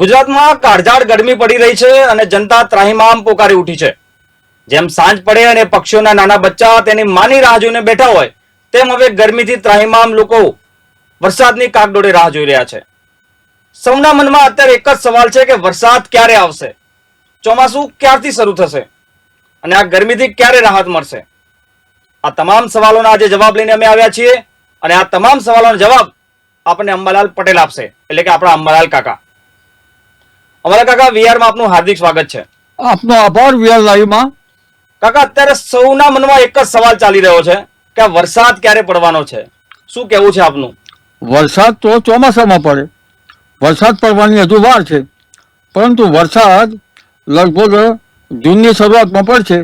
ગુજરાતમાં કાળઝાળ ગરમી પડી રહી છે અને જનતા ત્રાહિમામ પોકારી ઉઠી છે. જેમ સાંજ પડે અને પક્ષીઓના નાના બચ્ચા તેની માની રાહ જોઈને બેઠા હોય તેમ હવે ગરમીથી ત્રાહિમામ લોકો વરસાદની કાગડોળે રાહ જોઈ રહ્યા છે. સૌના મનમાં અત્યારે એક જ સવાલ છે કે વરસાદ ક્યારે આવશે, ચોમાસું ક્યારથી શરૂ થશે અને આ ગરમીથી ક્યારે રાહત મળશે. આ તમામ સવાલોના આજે જવાબ લઈને અમે આવ્યા છીએ અને આ તમામ સવાલોનો જવાબ આપણને અંબાલાલ પટેલ આપશે, એટલે કે આપણા અંબાલાલ કાકા. અમારા કાકા વીઆરમાં આપનું હાર્દિક સ્વાગત છે. આપનો આભાર વીઆર લાઈવમાં. કાકા, અત્યારે સૌના મનમાં એક જ સવાલ ચાલી રહ્યો છે કે આ વરસાદ ક્યારે પડવાનો છે, શું કહેવું છે આપનું? વરસાદ તો ચોમાસામાં પડે, વરસાદ પડવાની હજુ વાર છે, પરંતુ વરસાદ લગભગ જૂનની શરૂઆતમાં પડશે.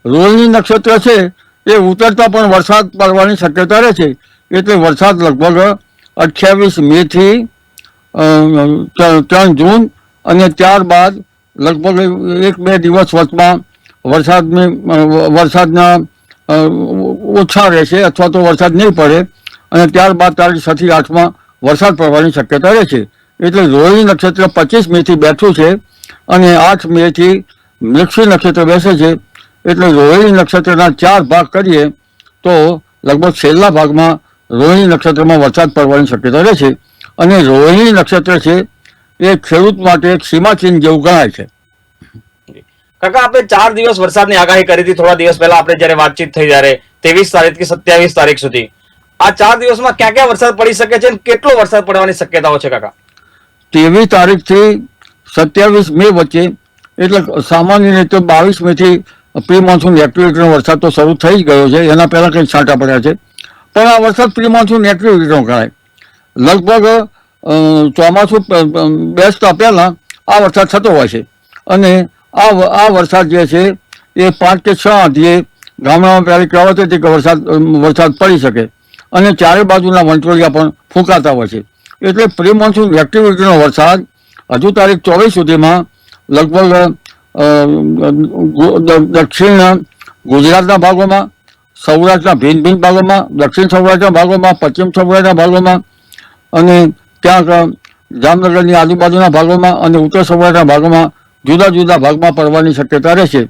રોહિણી નક્ષત્ર છે એ ઉતરતા પણ વરસાદ પડવાની શક્યતા રહે છે, એટલે વરસાદ લગભગ 28 મેથી 3 જૂન અને ત્યારબાદ લગભગ 1-2 દિવસ વચમાં વરસાદના ઓછા રહેશે અથવા તો વરસાદ નહીં પડે અને ત્યારબાદ તારીખ 6 થી 8માં વરસાદ પડવાની શક્યતા રહે છે. એટલે રોહિણી નક્ષત્ર 25 મેથી બેઠું છે અને 8 મેથી મૃગશિર નક્ષત્ર બેસે છે. એટલે રોહિણી નક્ષત્રના 4 ભાગ કરીએ તો લગભગ છેલ્લા ભાગમાં રોહિણી નક્ષત્રમાં વરસાદ પડવાની શક્યતા રહે છે. અને રોહિણી નક્ષત્ર છે એ ખેડૂત માટે એક સીમાચિહ્ન જેવું ગણાય છે. કાકા, આપણે 4 દિવસ વરસાદની આગાહી કરી હતી થોડા દિવસ પહેલા, આપણે જ્યારે વાતચીત થઈ ત્યારે 23 તારીખથી 27 તારીખ સુધી. આ 4 દિવસમાં ક્યાં ક્યાં વરસાદ પડી શકે છે અને કેટલો વરસાદ પડવાની શક્યતાઓ છે કાકા? 23 તારીખથી 27 મે વચ્ચે, એટલે સામાન્ય રીતે 22 મેથી પ્રી મોન્સૂન એક્ટિવિટીનો વરસાદ તો શરૂ થઈ જ ગયો છે. એના પહેલા કંઈક છાંટા પડ્યા છે, પણ આ વરસાદ પ્રી મોન્સૂન એક્ટિવિટીનો ગણાય. લગભગ ચોમાસું બેસતા પહેલા આ વરસાદ થતો હોય છે અને આ વરસાદ જે છે એ 5 કે 6 આંધીએ ગામડામાં પહેલી કહેવત હતી કે વરસાદ પડી શકે અને ચારે બાજુના વંટોળિયા પણ ફૂંકાતા હોય છે. એટલે પ્રી મોન્સૂન એક્ટિવિટીનો વરસાદ હજુ તારીખ 24 સુધીમાં લગભગ દક્ષિણ ગુજરાતના ભાગોમાં, સૌરાષ્ટ્રના ભિન્ન ભાગોમાં, દક્ષિણ સૌરાષ્ટ્રના ભાગોમાં, પશ્ચિમ સૌરાષ્ટ્રના ભાગોમાં અને ક્યાંક જામનગરની આજુબાજુના ભાગોમાં અને ઉત્તર સૌરાષ્ટ્રના ભાગોમાં જુદા જુદા ભાગમાં પડવાની શક્યતા રહેશે.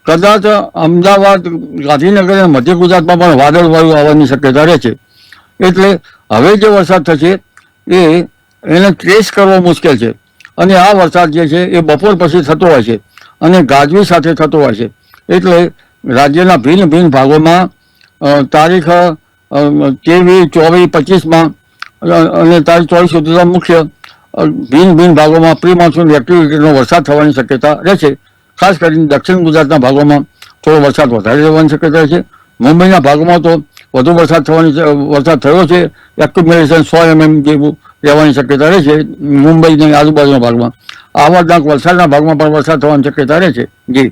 કદાચ અમદાવાદ, ગાંધીનગર અને મધ્ય ગુજરાતમાં પણ વાદળવાયુ આવવાની શક્યતા રહે છે. એટલે હવે જે વરસાદ થશે એને ટ્રેસ કરવો મુશ્કેલ છે અને આ વરસાદ જે છે એ બપોર પછી થતો હોય છે અને ગાજવી સાથે થતો હોય છે. એટલે રાજ્યના ભિન્ન ભાગોમાં તારીખ 23, 24, 25માં અને તારીખ 24 સુધીના મુખ્ય ભિન્ન ભાગોમાં પ્રી મોન્સૂન એક્ટિવિટીનો વરસાદ થવાની શક્યતા રહેશે. ખાસ કરીને દક્ષિણ ગુજરાતના ભાગોમાં થોડો વરસાદ વધારે રહેવાની શક્યતા છે. મુંબઈના ભાગમાં તો વધુ વરસાદ થયો છે. એક્યુમ્યુલેશન 100 mm જેવું રહેવાની શક્યતા રહે છે. મુંબઈની આજુબાજુના ભાગમાં, આવરનાક વલસાડના ભાગમાં પણ વરસાદ થવાની શક્યતા રહે છે. જી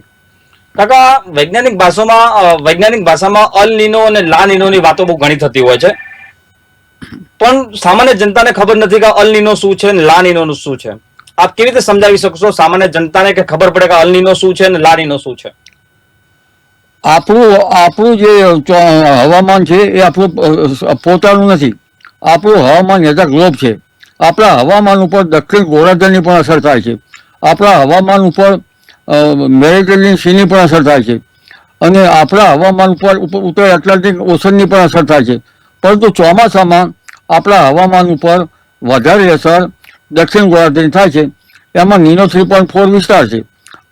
કાકા, વૈજ્ઞાનિક ભાષામાં અલ નીનો અને લા નીનોની વાતો બહુ ઘણી થતી હોય છે, પણ સામાન્ય જનતાને ખબર નથી કે અલ નીનો શું છે અને લા નીનો શું છે. આપ કેવી રીતે સમજાવી શકશો સામાન્ય જનતાને કે ખબર પડે કે અલ નીનો શું છે અને લા નીનો શું છે? આપણું જે હવામાન છે એ આપણું પોતાનું નથી. આપણું હવામાન એઝ અ ગ્લોબ છે. આપણા હવામાન ઉપર દક્ષિણ ગોળાર્ધની પણ અસર થાય છે. આપણા હવામાન ઉપર મેડિટેરિયન સીની પણ અસર થાય છે અને આપણા હવામાન ઉપર ઉત્તર એટલાન્ટિક ઓશનની પણ અસર થાય છે. પરંતુ ચોમાસામાં આપણા હવામાન ઉપર વધારે અસર દક્ષિણ ગોળાર્ધની થાય છે. એમાં નીનો 3.4 વિસ્તાર છે,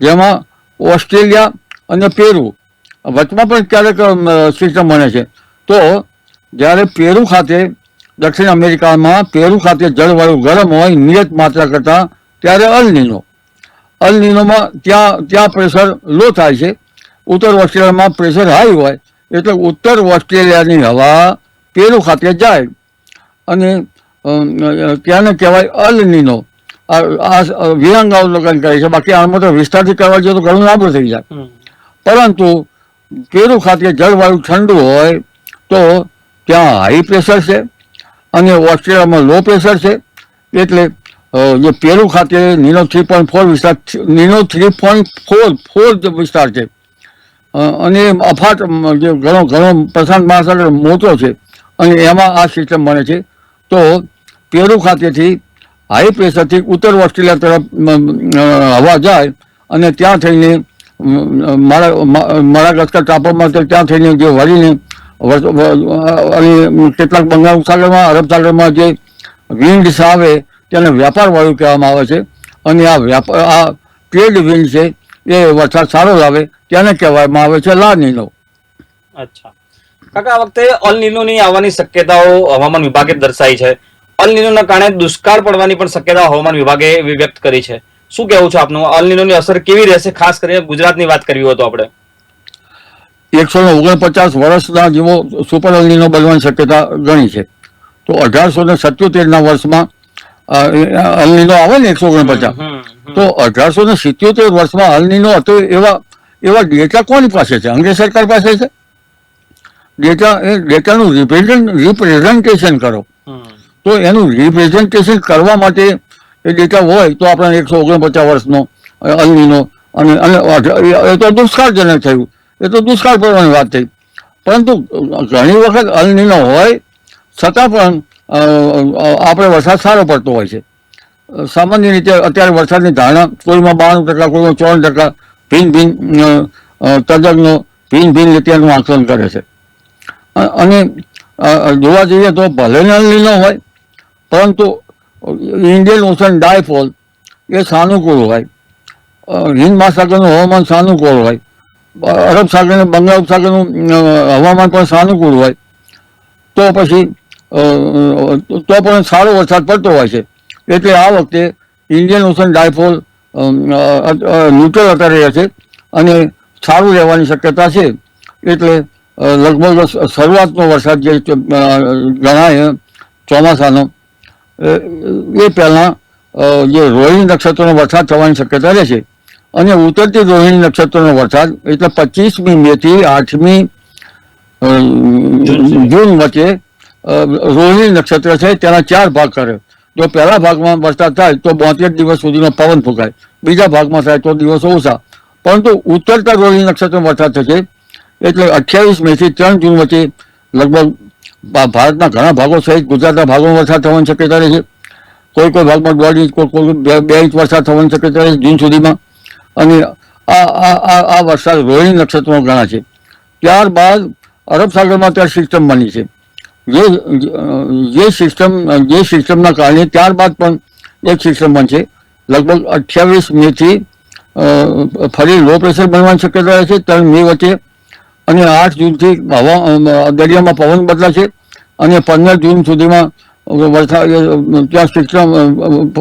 જેમાં ઓસ્ટ્રેલિયા અને પેરુ વચમાં પણ ક્યારેક સિસ્ટમ બને છે. તો જ્યારે પેરુ ખાતે, દક્ષિણ અમેરિકામાં પેરુ ખાતે જળવાયુ ગરમ હોય નિયત માત્રા કરતાં, ત્યારે અલ નીનોમાં ત્યાં પ્રેશર લો થાય છે. ઉત્તર ઓસ્ટ્રેલિયામાં પ્રેશર હાઈ હોય એટલે ઉત્તર ઓસ્ટ્રેલિયાની હવા પેરુ ખાતે જાય અને ત્યાંને કહેવાય અલ નીનો. આ વિહંગાવલોકન કરે છે. બાકી આમાં તો વિસ્તારથી કરવા જોઈએ તો ઘણું લાંબુ થઈ જાય. પરંતુ પેરુ ખાતે જળવાયુ ઠંડુ હોય તો ત્યાં હાઈ પ્રેશર છે અને ઓસ્ટ્રેલિયામાં લો પ્રેશર છે. એટલે જે પેરુ ખાતે નીનો 3.4 વિસ્તાર, નીનો 3.4 વિસ્તાર છે અને અફાટ જે ઘણો પ્રશાંત મહાસાગર મોટો છે અને એમાં આ સિસ્ટમ બને છે. તો પેરુ ખાતેથી હાઈ પ્રેશરથી ઉત્તર ઓસ્ટ્રેલિયા તરફ હવા જાય અને ત્યાં થઈને માડાગાસ્કર ટાપુમાં ત્યાં થઈને જે વળીને અને કેટલાક બંગાળ સાગરમાં અરબ સાગરમાં જે વિન્ડ્સ આવે તેને વ્યાપાર વાયુ કહેવામાં આવે છે. અને આ ટ્રેડ વિન્ડ છે એ વરસાદ સારો લાવે તેને કહેવામાં આવે છે લા નીનો. અચ્છા કાકા, આ વખતે અલ નીનોની આવવાની શક્યતાઓ હવામાન વિભાગે દર્શાવી છે. અલ નીનોના કારણે દુષ્કાળ પડવાની પણ શક્યતા હવામાન વિભાગે વ્યક્ત કરી છે. શું કહેવું છે આપનું? અલ નીનોની અસર કેવી રહેશે? ખાસ કરીને ગુજરાતની વાત કરવી હોય તો આપણે 149 વર્ષના જેવો સુપર અલ નીનો બનવાની શક્યતા ગણી છે. તો 1877ના વર્ષમાં અલ નીનો આવે ને 149, તો 1877 વર્ષમાં અલ નીનો હતો. એવા ડેટા કોની પાસે છે? અંગ્રેજ સરકાર પાસે છે. ડેટાનું રિપ્રેઝન્ટેશન કરો. તો એનું રિપ્રેઝન્ટેશન કરવા માટે એ ડેટા હોય તો આપણે 149 વર્ષનો અલ નીનો અને એ તો દુષ્કાળજનક થયું. એ તો દુષ્કાળ પડવાની વાત થઈ. પરંતુ ઘણી વખત અલ નીનો હોય છતાં પણ આપણે વરસાદ સારો પડતો હોય છે. સામાન્ય રીતે અત્યારે વરસાદની ધારણા કોઈમાં 92%, કોઈમાં 54%, તજજ્ઞો ભિન્ન રીતેનું આંકલન કરે છે. અને જોવા જઈએ તો ભલે અલ નીનો હોય પરંતુ ઇન્ડિયન ઓશન ડાયપોલ એ સાનુકૂળ હોય. હિન્દ મહાસાગરનું હવામાન સાનુકૂળ હોય. અરબ સાગર, બંગાળ ઉપસાગરનું હવામાન પણ સાનુકૂળ હોય. તો પછી તો પણ સારો વરસાદ પડતો હોય છે. એટલે આ વખતે ઇન્ડિયન ઓશન ડાયપોલ ન્યુટ્રલ અત્યારે રહેશે અને સારું રહેવાની શક્યતા છે. એટલે લગભગ શરૂઆતનો વરસાદ જે ગણાય ચોમાસાનો એ પહેલાં જે રોહિણી નક્ષત્રનો વરસાદ થવાની શક્યતા રહેશે. અને ઉત્તરથી રોહિણી નક્ષત્રનો વરસાદ એટલે 25મી મેથી 8મી જૂન વચ્ચે રોહિણી નક્ષત્ર છે તેના 4 ભાગ કરે. જો પહેલા ભાગમાં વરસાદ થાય તો 72 દિવસ સુધીનો પવન ફૂંકાય. બીજા ભાગમાં થાય તો દિવસો ઓછા. પરંતુ ઉત્તરતા રોહિણી નક્ષત્ર વરસાદ થશે એટલે 28 મેથી 3 જૂન વચ્ચે લગભગ ભારતના ઘણા ભાગો સહિત ગુજરાતના ભાગોમાં વરસાદ થવાની શક્યતા રહે છે. કોઈ ભાગમાં 1.5 ઇંચ, કોઈ 2 ઇંચ વરસાદ થવાની શક્યતા રહે છે જૂન સુધીમાં. અને આ વરસાદ રોહિણી નક્ષત્રનો ગણા છે. ત્યારબાદ અરબ સાગરમાં ત્યાં સિસ્ટમ બની છે. જે સિસ્ટમના કારણે ત્યારબાદ પણ એક સિસ્ટમ બનશે. લગભગ 28 મેથી ફરી લો પ્રેશર બનવાની શક્યતા રહે છે 3 મે વચ્ચે. અને 8 જૂનથી દરિયામાં પવન બદલાશે અને 15 જૂન સુધીમાં ત્યાં સિસ્ટમ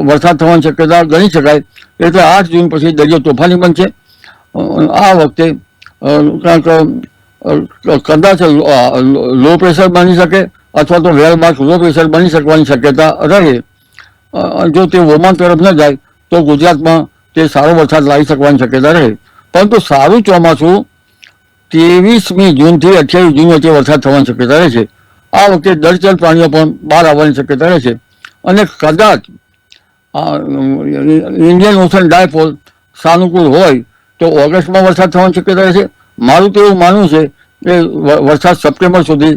વરસાદ થવાની શક્યતા ગણી શકાય. એટલે 8 જૂન પછી દરિયો તોફાની બનશે. આ વખતે કદાચ લો પ્રેશર બની શકે અથવા તો વેલ માર્ક લો પ્રેશર બની શકવાની શક્યતા રહે. જો તે ઓમાન તરફ ન જાય તો ગુજરાતમાં તે સારો વરસાદ લાવી શકવાની શક્યતા રહે. પરંતુ સારું ચોમાસું 23મી જૂનથી 28 જૂન વચ્ચે વરસાદ થવાની શક્યતા રહે છે. આ વખતે જળચર પ્રાણીઓ પણ બહાર આવવાની શક્યતા રહે છે. અને કદાચ ઇન્ડિયન ઓશન ડાયપોલ સાનુકૂળ હોય તો ઓગસ્ટમાં વરસાદ થવાની શક્યતા રહે છે. મારું તો એવું માનવું છે કે વરસાદ સપ્ટેમ્બર સુધી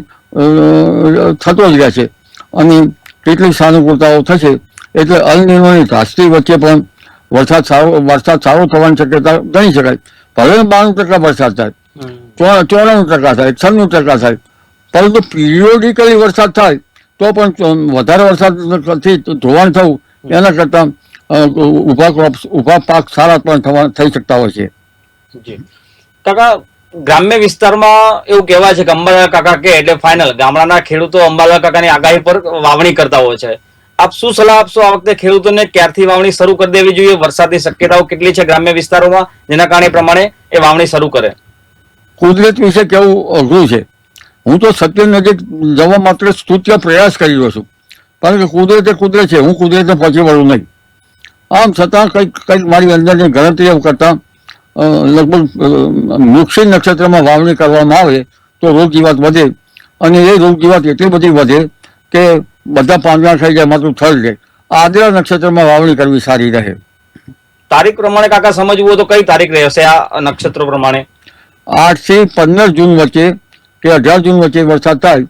થતો જ રહેશે અને કેટલીક સાનુકૂળતાઓ થશે. એટલે અલ નીનોની ધાસ્તી વચ્ચે પણ વરસાદ સારો થવાની શક્યતા ગણી શકાય. ભલે 92% વરસાદ થાય, 94% થાય, 96% થાય, પરંતુ પિરિયોડિકલી વરસાદ થાય તો પણ વધારે વરસાદથી ધોવાણ થવું એના કરતાં ઊભા પાક સારા પણ થઈ શકતા હોય છે. કાકા, ગ્રામ્ય વિસ્તારમાં એવું કહેવાય છે કે અંબાલાલ કાકા કે એટલે ફાઇનલ. ગામડાના ખેડૂતો અંબાલાલ કાકાની આગાહી પર વાવણી કરતા હોય છે. આપ શું સલાહ આપશો આ વખતે ખેડૂતોને? ક્યારથી વાવણી શરૂ કરી દેવી જોઈએ? વરસાદની શક્યતાઓ કેટલી છે ગ્રામ્ય વિસ્તારોમાં જેના કારણે પ્રમાણે એ વાવણી શરૂ કરે? કુદરત વિશે કેવું અઘરું છે. હું તો સત્ય નજીક જવા માત્ર સ્તુત્ય પ્રયાસ કરી રહ્યો છું. કારણ કે કુદરત છે, હું કુદરતને પહોંચી વળું નહીં. આમ છતાં કંઈક મારી અંદરની ગણતરીઓ કરતાં લગભગ વૃક્ષી નક્ષત્રમાં વાવણી કરવામાં આવે તો રોગ જીવાત વધે. અને એ રોગ જીવાત એટલી બધી વધે કે બધા પાંદડા ખાઈ જાય, માત્ર થળ જાય. આદ્રા નક્ષત્રમાં વાવણી કરવી સારી રહે. તારીખ પ્રમાણે કાકા સમજવું હોય તો કઈ તારીખ રહેશે આ નક્ષત્રો પ્રમાણે? 8 થી 15 જૂન વચ્ચે કે 18 જૂન વચ્ચે વરસાદ થાય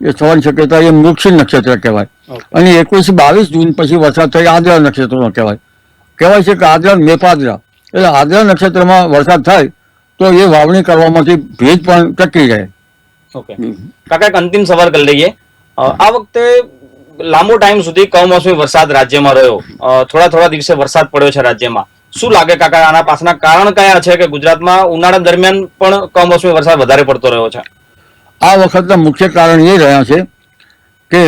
એ થવાની શક્યતા એ મૃગશીર નક્ષત્ર કહેવાય. અને 21-22 જૂન પછી વરસાદ થઈ આદ્રા નક્ષત્રનો કહેવાય છે કે આદ્રા મેપાદ્રા, એટલે આદ્રા નક્ષત્રમાં વરસાદ થાય તો એ વાવણી કરવામાંથી ભેજ પણ ટકી જાય. ઓકે કાકા, એક અંતિમ સવાલ કરી લઈએ. આ વખતે લાંબો ટાઈમ સુધી કમોસમી વરસાદ રાજ્યમાં રહ્યો, થોડા દિવસે વરસાદ પડ્યો છે રાજ્યમાં. શું લાગે કાકા, આના પાછળના કારણ કયા છે કે ગુજરાતમાં ઉનાળા દરમિયાન પણ કમોસમી વરસાદ વધારે પડતો રહ્યો છે? આ વખતના મુખ્ય કારણ એ રહ્યા છે કે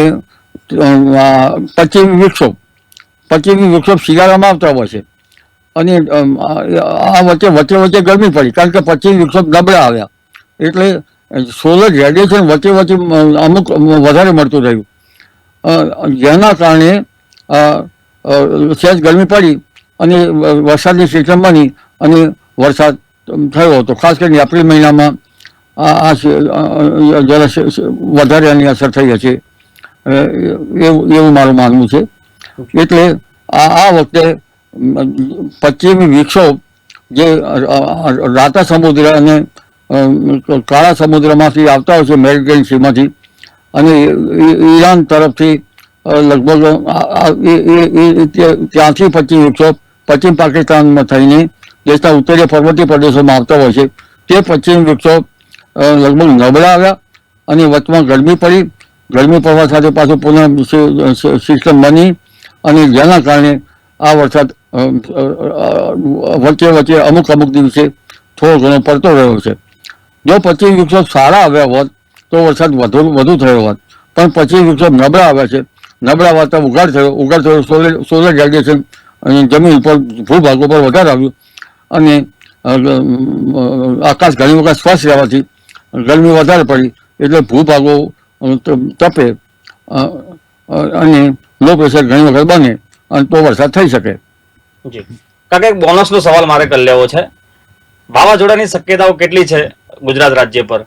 પશ્ચિમી વિક્ષોભ શિયાળામાં આવતા હોય છે અને આ વચ્ચે ગરમી પડી, કારણ કે પશ્ચિમી વિક્ષોભ નબળા આવ્યા એટલે સોલર રેડિયેશન વચ્ચે અમુક વધારે મળતું રહ્યું, જેના કારણે સહેજ ગરમી પડી અને વરસાદની સિસ્ટમ બની અને વરસાદ થયો હતો. ખાસ કરીને એપ્રિલ મહિનામાં આ જરા વધારે આની અસર થઈ હશે એવું મારું માનવું છે. એટલે આ વખતે પશ્ચિમી વિક્ષોભ જે રાતા સમુદ્ર અને કાળા સમુદ્રમાંથી આવતા હોય છે, મેડિટેરિયન સીમાંથી, અને ઈરાન તરફથી લગભગ ત્યાંથી પશ્ચિમ વિક્ષોભ પશ્ચિમ પાકિસ્તાનમાં થઈને દેશના ઉત્તરીય પર્વતીય પ્રદેશોમાં આવતા હોય છે. તે પશ્ચિમ વિક્ષોભ લગભગ નબળા આવ્યા અને વચમાં ગરમી પડી, ગરમી પડવા સાથે પાછું પુનઃ સિસ્ટમ બની અને જેના કારણે આ વરસાદ વચ્ચે અમુક દિવસે થોડો ઘણો પડતો રહ્યો છે. જો પશ્ચિમ વિક્ષોભ સારા આવ્યા હોત તો વરસાદ વધુ થયો હોત, પણ પશ્ચિમ વિક્ષોભ નબળા આવ્યા છે. નબળા આવતા ઉઘાડ થયો, સોલર રેડિયેશન જમીન ઉપર ભૂભાગો પર વધારે આવ્યું અને આકાશ ઘણી વખત સ્વચ્છ રહેવાથી ગરમી વધારે પડી એટલે ભૂભાગો તપે અને લો પ્રેશર ઘણી વખત બને અને તો વરસાદ થઈ શકે. જી કાકા, એક બોનસનો સવાલ મારે કરી લેવો છે. વાવાઝોડાની શક્યતાઓ કેટલી છે ગુજરાત રાજ્ય પર?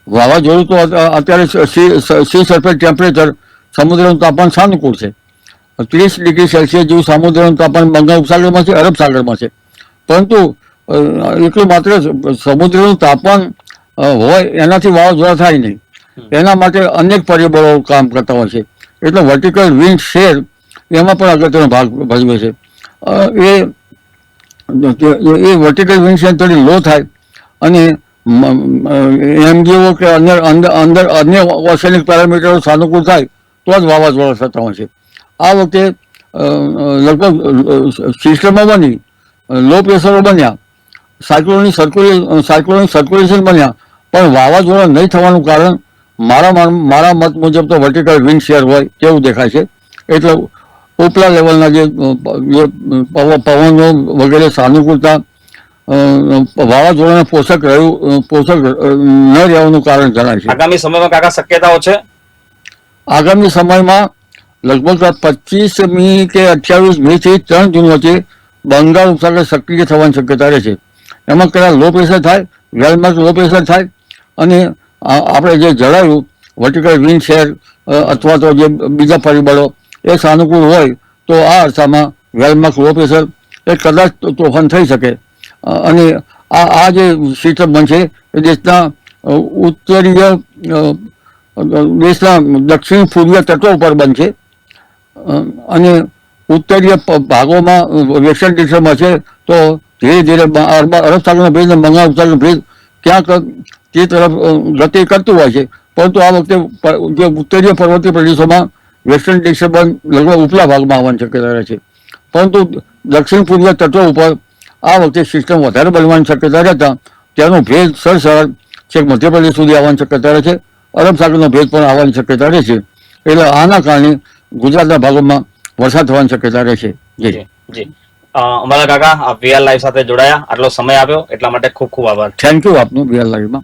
વાવાઝોડું તો અત્યારે સી સરફેસ ટેમ્પરેચર સમુદ્રનું તાપમાન સાનુકૂળ છે. 30 ડિગ્રી સેલ્સિયસ જેવું સમુદ્રનું તાપમાન બંગાળ ઉપસાગરમાં છે, અરબ સાગરમાં છે. પરંતુ એટલું માત્ર સમુદ્રનું તાપમાન હોય એનાથી વાવાઝોડા થાય નહીં, એના માટે અનેક પરિબળો કામ કરતા હોય છે. એટલે વર્ટિકલ વિન્ડ શેર એમાં પણ અગત્યનો ભાગ ભજવે છે. એ વર્ટિકલ વિન્ડ શેર થોડી લો થાય અને એમજીઓ કે અન્ય ઓશનિક પેરામીટરો સાનુકૂળ થાય તો જ વાવાઝોડા થતા હોય છે. આ વખતે લગભગ સિસ્ટમો બની, લો પ્રેશરો બન્યા, સાયક્લોનિક સર્ક્યુલેશન બન્યા, પણ વાવાઝોડા નહીં થવાનું કારણ મારા મત મુજબ તો વર્ટિકલ વિન્ડ શેર હોય તેવું દેખાય છે. એટલે ઉપલા લેવલના જે પવનો વગેરે સાનુકૂળતા વાવાઝોડાને પોષક ન રહેવાનું કારણ જણાય છે. આગામી સમયમાં કાકા શક્યતાઓ છે? આગામી સમયમાં લગભગ 25મી કે 28 મેથી 3 જૂન વચ્ચે બંગાળ ઉપસાગર સક્રિય થવાની શક્યતા રહે છે. એમાં કદાચ લો પ્રેશર થાય, વેલમાર્ક લો પ્રેશર થાય અને આપણે જે જણાવ્યું વર્ટિકલ વિન્ડ શેર અથવા તો જે બીજા પરિબળો એ સાનુકૂળ હોય તો આ અરસામાં વેલમાર્ક લો પ્રેશર એ કદાચ તોફાન થઈ શકે અને આ જે સિસ્ટમ બનશે એ દેશના દક્ષિણ પૂર્વીય તટો ઉપર બનશે અને ઉત્તરીય ભાગોમાં વેસ્ટર્ન ડિસ્ટર્બમાં છે તો ધીરે ધીરે અરબ સાગરનો ભેજ અને બંગાળ ઉપસાગરનો ભેજ ક્યાંક તે તરફ ગતિ કરતું હોય છે. પરંતુ આ વખતે જે ઉત્તરીય પર્વતીય પ્રદેશોમાં વેસ્ટર્ન ડિસ્ટર્બન્સ લગભગ ઉપલા ભાગમાં આવવાની શક્યતા રહે છે. પરંતુ દક્ષિણ પૂર્વીય તટો ઉપર આ વખતે સિસ્ટમ વધારે બનવાની શક્યતા રહેતા તેનો ભેજ સરસર છેક મધ્યપ્રદેશ સુધી આવવાની શક્યતા રહે છે. અરબ સાગરનો ભેજ પણ આવવાની શક્યતા રહે છે. એટલે આના કારણે ગુજરાતના ભાગોમાં વરસાદ થવાની શક્યતા રહે છે. જી અમારા કાકા, આપ વીઆર લાઈવ સાથે જોડાયા, આટલો સમય આપ્યો એટલા માટે ખૂબ ખૂબ આભાર. થેન્ક યુ આપનું વીઆર લાઈવમાં.